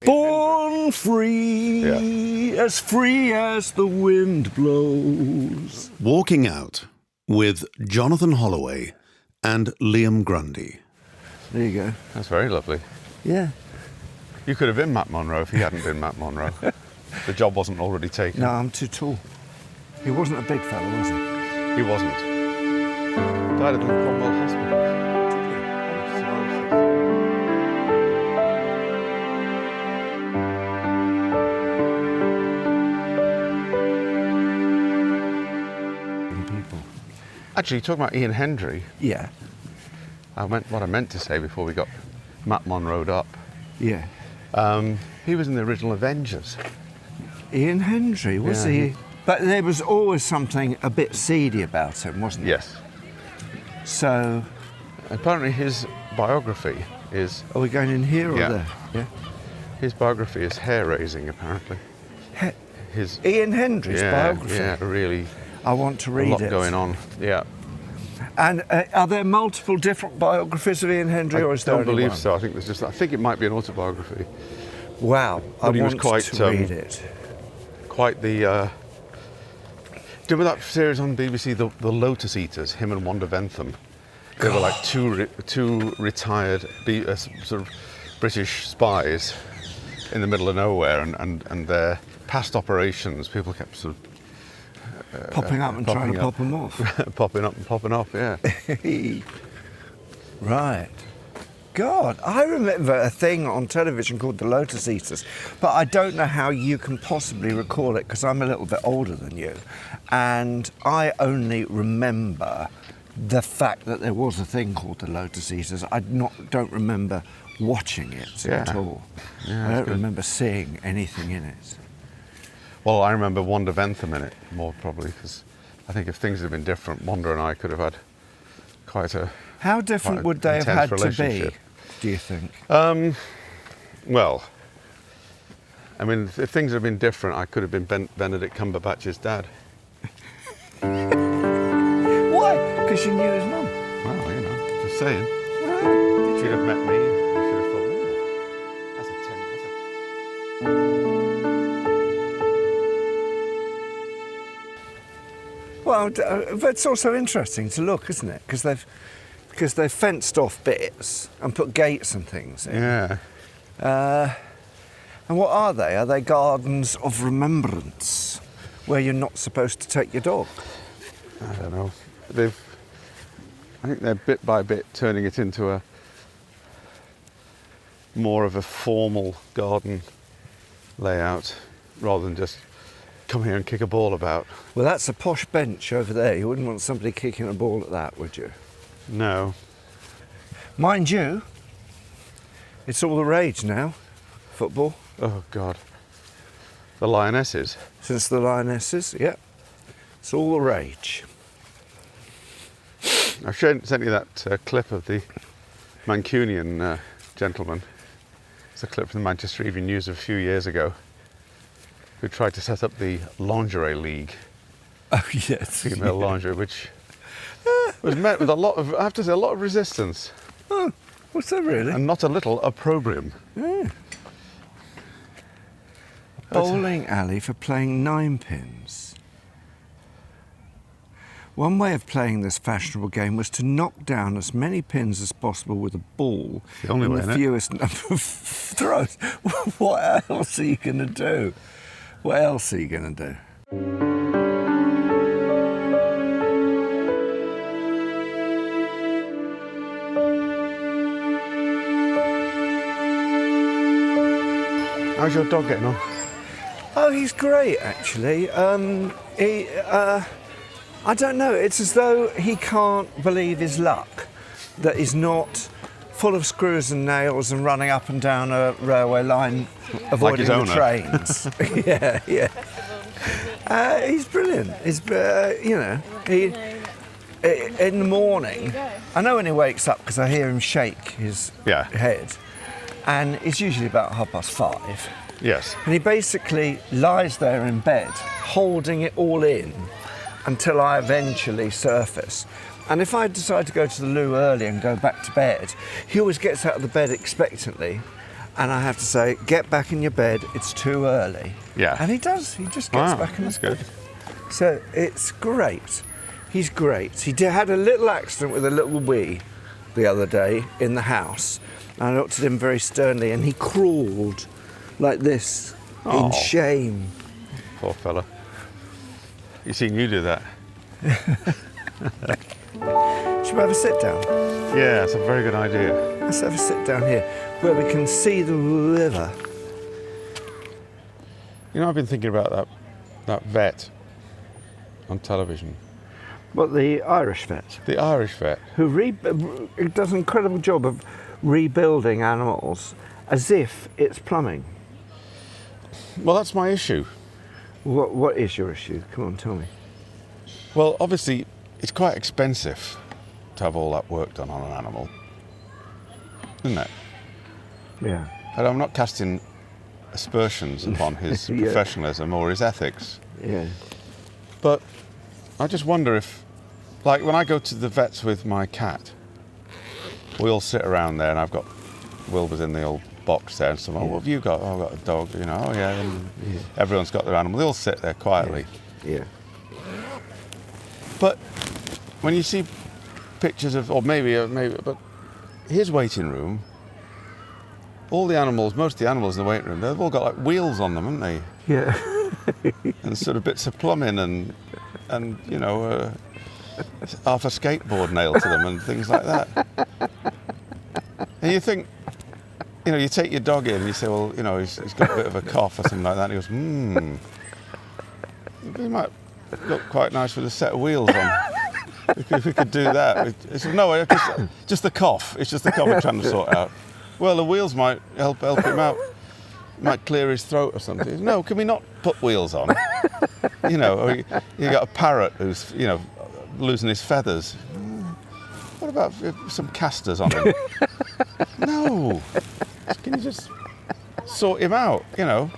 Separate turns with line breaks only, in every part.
Born free, as free as the wind blows.
Walking Out with Jonathan Holloway and Liam Grundy.
There you go.
That's very lovely.
Yeah.
You could have been Matt Monro if he hadn't been Matt Monro. The job wasn't already taken.
No, I'm too tall. He wasn't a big fella, was he?
He wasn't. Died at the Cromwell Hospital.
People.
Actually, talking about Ian Hendry,
Yeah.
what I meant to say before we got Matt Monro'd up,
Yeah.
he was in the original Avengers.
Ian Hendry, was
Yeah,
he? But there was always something a bit seedy about him, wasn't there?
Yes.
So,
Apparently his biography is...
are we going in here or
Yeah.
there? Yeah.
His biography is hair-raising, apparently. His
Ian Hendry's biography.
Yeah, really.
I want to
A
read
lot
it.
going on. Yeah.
And are there multiple different biographies of Ian Hendry, or is there
I don't
only
believe
one?
so. I think it might be an autobiography.
Wow, I
But he was
want
quite,
to read it.
Quite the... do you remember that series on BBC, The Lotus Eaters, him and Wanda Bentham? They were like two retired sort of British spies in the middle of nowhere, and their past operations, people kept sort of
Popping up and trying to pop them off.
popping up and popping off, yeah.
Right. God, I remember a thing on television called The Lotus Eaters, but I don't know how you can possibly recall it because I'm a little bit older than you, and I only remember the fact that there was a thing called The Lotus Eaters. I don't remember watching it at all.
Yeah,
I don't
good.
remember seeing anything in it.
Well, I remember Wanda Bentham in it more probably, because I think if things had been different, Wanda and I could have had quite a...
How different
quite
would they have had
intense
to be,
relationship.
do you think?
Well, I mean, if things had been different, I could have been Benedict Cumberbatch's dad.
Why? Because you knew his mum.
Well, you know, just saying. She'd have met me, you should have thought, "Ooh, that's a 10,
Well, but it's also interesting to look, isn't it? Because they've fenced off bits and put gates and things in.
Yeah.
And what are they? Are they gardens of remembrance where you're not supposed to take your dog?
I don't know. I think they're bit by bit turning it into a more of a formal garden layout rather than just come here and kick a ball about.
Well, that's a posh bench over there. You wouldn't want somebody kicking a ball at that, would you?
No.
Mind you, it's all the rage now, football.
Oh, God. The Lionesses.
Since the Lionesses, yeah. It's all the rage.
I've sent you that clip of the Mancunian gentleman. It's a clip from the Manchester Evening News of a few years ago, who tried to set up the Lingerie League,
Oh, yes.
female lingerie, which was met with I have to say, a lot of resistance.
Oh, what's that really?
And not a little opprobrium.
Yeah. Bowling alley for playing 9-pins. One way of playing this fashionable game was to knock down as many pins as possible with a ball
The only
in
way,
the
innit?
fewest number of throws. What else are you going to do? What else are you going to do?
How's your dog getting on?
Oh, he's great, actually. I don't know. It's as though he can't believe his luck that he's not full of screws and nails and running up and down a railway line, avoiding
his
the
owner.
trains. Yeah. He's brilliant. He's, in the morning, I know when he wakes up because I hear him shake his head, and it's usually about 5:30.
Yes.
And he basically lies there in bed, holding it all in until I eventually surface. And if I decide to go to the loo early and go back to bed, he always gets out of the bed expectantly And I have to say, get back in your bed, it's too early.
Yeah.
And he does, he just gets
Wow,
back in his
that's
bed.
good.
So it's great. He's great. He had a little accident with a little wee the other day in the house. I looked at him very sternly and he crawled like this in shame.
Poor fella. You seen you do that?
Should we have a sit down?
Yeah, it's a very good idea.
Let's have a sit down here where we can see the river.
You know, I've been thinking about that vet on television.
What, the Irish vet?
The Irish vet.
Who does an incredible job of rebuilding animals as if it's plumbing.
Well, that's my issue.
What is your issue? Come on, tell me.
Well, obviously, it's quite expensive to have all that work done on an animal, isn't it?
Yeah.
And I'm not casting aspersions upon his
Yeah.
professionalism or his ethics,
Yeah.
but I just wonder if, like, when I go to the vets with my cat, we all sit around there, and I've got Wilbur's in the old box there, and someone, what have you got? Oh, I've got a dog, you know. Oh, yeah. And everyone's got their animal. They all sit there quietly.
Yeah.
But when you see pictures of, or maybe, but his waiting room, all the animals, most of the animals in the waiting room, they've all got like wheels on them, haven't they?
Yeah.
And sort of bits of plumbing and you know, half a skateboard nailed to them and things like that. And you think, you know, you take your dog in and you say, well, you know, he's got a bit of a cough or something like that. And he goes, he might look quite nice with a set of wheels on. If we could do that. It's, no, just the cough. It's just the cough we're trying to sort out. Well, the wheels might help him out. Might clear his throat or something. No, can we not put wheels on? You know, or you got a parrot who's, you know, losing his feathers. What about some casters on him? No. Can you just sort him out, you know?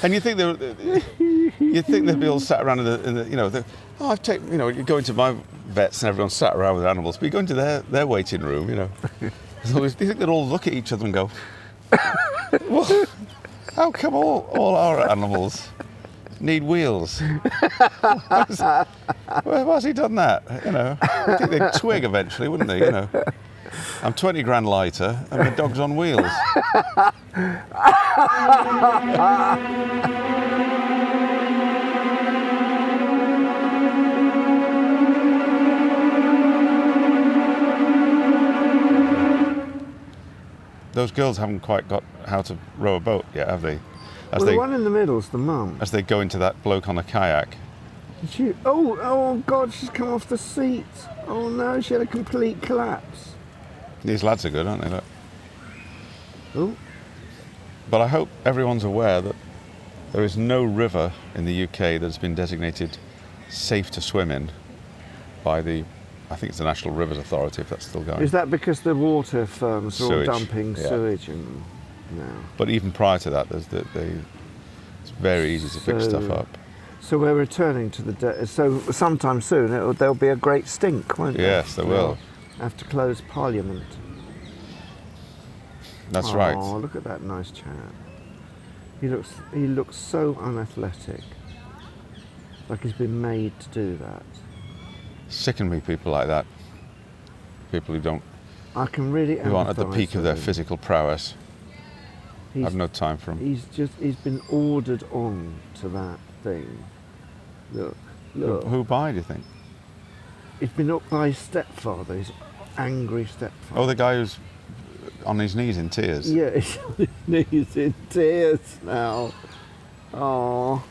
And you think they'd be all sat around in the you know, you know, you go into my vets and everyone's sat around with animals, but you go into their waiting room, you know. Do you think they'd all look at each other and go, well, how come all our animals need wheels? Why's he done that? You know, I think they'd twig eventually, wouldn't they? You know, I'm 20 grand lighter and my dog's on wheels. Those girls haven't quite got how to row a boat yet, have they?
The one in the middle's the mum.
As they go into that bloke on a kayak.
Oh God, she's come off the seat. Oh no, she had a complete collapse.
These lads are good, aren't they? Look.
Oh.
But I hope everyone's aware that there is no river in the UK that's been designated safe to swim in by I think it's the National Rivers Authority, if that's still going.
Is that because the water firms are all
Sewage,
dumping
yeah.
sewage and no?
But even prior to that, it's very easy to pick stuff up.
So we're returning to the so sometime soon there'll be a great stink, won't there?
Yes, there will.
Have to close Parliament.
That's right.
Oh, look at that nice chap. He looks so unathletic. Like he's been made to do that.
Sicken me, people like that. People who aren't at the peak of their physical prowess. I've no time for him.
He's been ordered on to that thing. Look.
Who by, do you think?
He's been up by his stepfather, his angry stepfather.
Oh, the guy who's on his knees in tears.
Yeah, he's on his knees in tears now. Oh,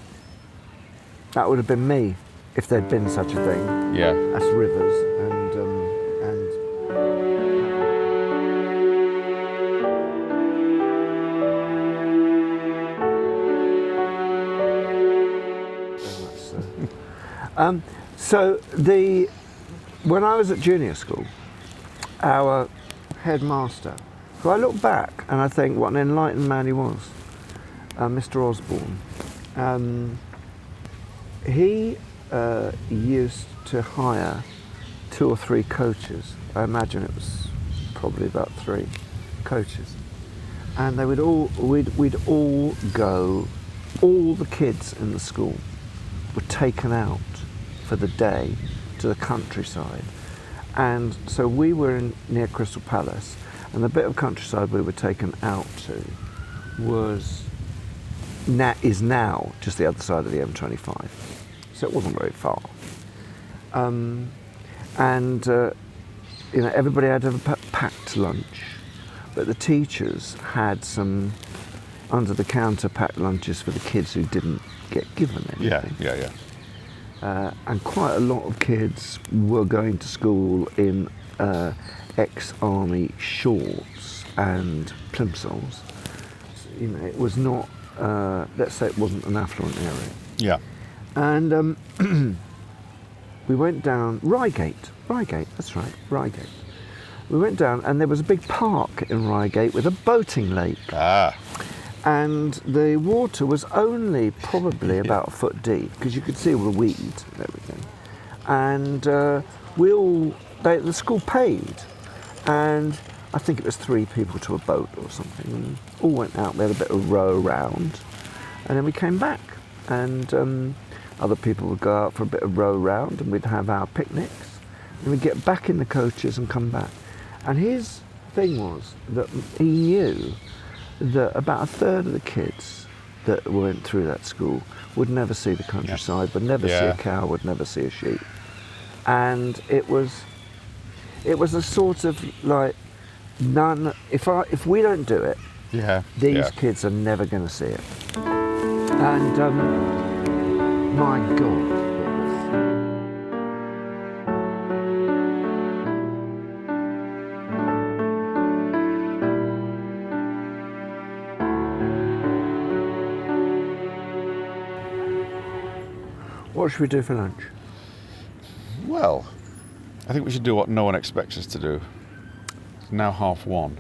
that would have been me if there'd been such a thing.
Yeah.
That's Rivers and so when I was at junior school, our headmaster, who I look back and I think what an enlightened man he was, Mr. Osborne, he used to hire 2 or 3 coaches. I imagine it was probably about 3 coaches. and they would all we'd all go. All the kids in the school were taken out for the day to the countryside, and so we were near Crystal Palace, and the bit of countryside we were taken out to is now just the other side of the M25, so it wasn't very far. Everybody had a packed lunch, but the teachers had some under-the-counter packed lunches for the kids who didn't get given anything.
Yeah.
And quite a lot of kids were going to school in ex-army shorts and plimsolls. It was not, let's say it wasn't an affluent area.
Yeah.
And we went down Reigate, that's right, Reigate. We went down and there was a big park in Reigate with a boating lake.
Ah.
And the water was only probably about a foot deep because you could see all the weed and everything. And the school paid, and I think it was 3 people to a boat or something. And all went out, we had a bit of row around, and then we came back. And other people would go out for a bit of row round, and we'd have our picnics, and we'd get back in the coaches and come back. And his thing was that he knew that about a third of the kids that went through that school would never see the countryside, would never see a cow, would never see a sheep. And it was a sort of like, if we don't do it, these kids are never going to see it. And my God, what should we do for lunch?
Well, I think we should do what no one expects us to do. It's now 1:30.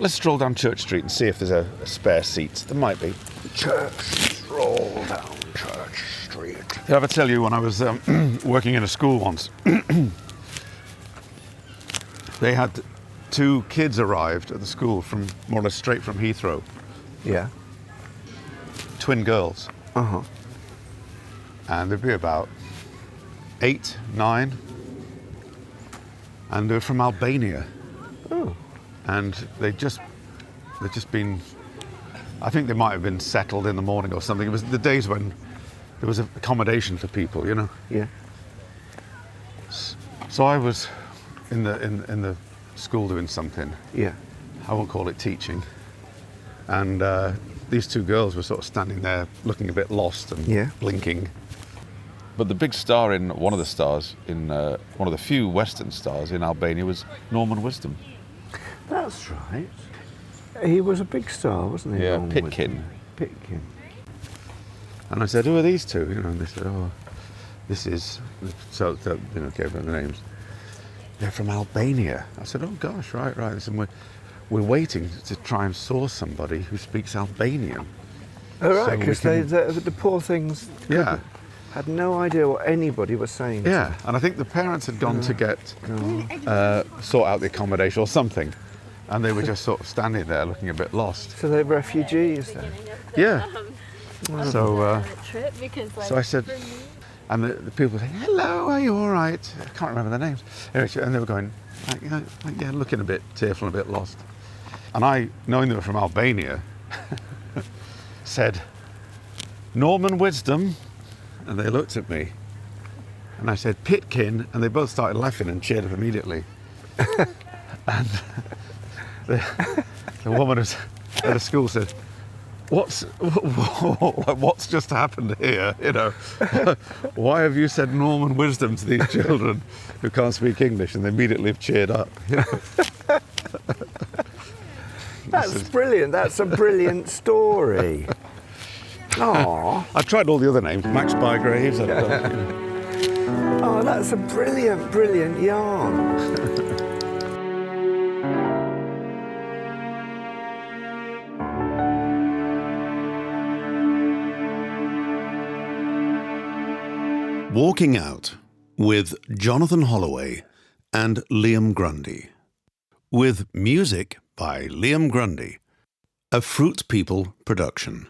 Let's stroll down Church Street and see if there's a spare seat. There might be.
Stroll down Church Street.
Did I ever tell you when I was working in a school once? They had 2 kids arrived at the school from more or less straight from Heathrow.
Yeah.
Twin girls.
Uh-huh.
And they'd be about 8, 9. And they're from Albania.
Oh.
And they'd just been, I think they might have been settled in the morning or something. It was the days when there was accommodation for people, you know.
Yeah.
So I was in the school doing something.
Yeah.
I won't call it teaching. And these 2 girls were sort of standing there looking a bit lost and blinking. But the big star in one of the stars, in one of the few Western stars in Albania, was Norman Wisdom.
That's right. He was a big star, wasn't he?
Yeah, Pitkin.
Pitkin.
And I said, who are these 2? You know, and they said, oh, this is, so gave them the names. They're from Albania. I said, oh gosh, right. I said, we're waiting to try and source somebody who speaks Albanian.
Oh, right, because the poor things had no idea what anybody was saying.
Yeah, and I think the parents had gone to get, sort out the accommodation or something, and they were just sort of standing there looking a bit lost.
So they're refugees then?
Yeah. So I said, and the people saying, hello, are you all right? I can't remember their names. And they were going, looking a bit tearful and a bit lost. And I, knowing they were from Albania, said, Norman Wisdom. And they looked at me. And I said, Pitkin. And they both started laughing and cheered up immediately. And the woman at the school said, what's just happened here? You know, why have you said Norman Wisdom to these children who can't speak English? And they immediately have cheered up. You know?
That's brilliant. That's a brilliant story. Oh,
I tried all the other names. Max Bygraves.
Oh, that's a brilliant yarn.
Walking out with Jonathan Holloway and Liam Grundy. With music by Liam Grundy. A Fruit People production.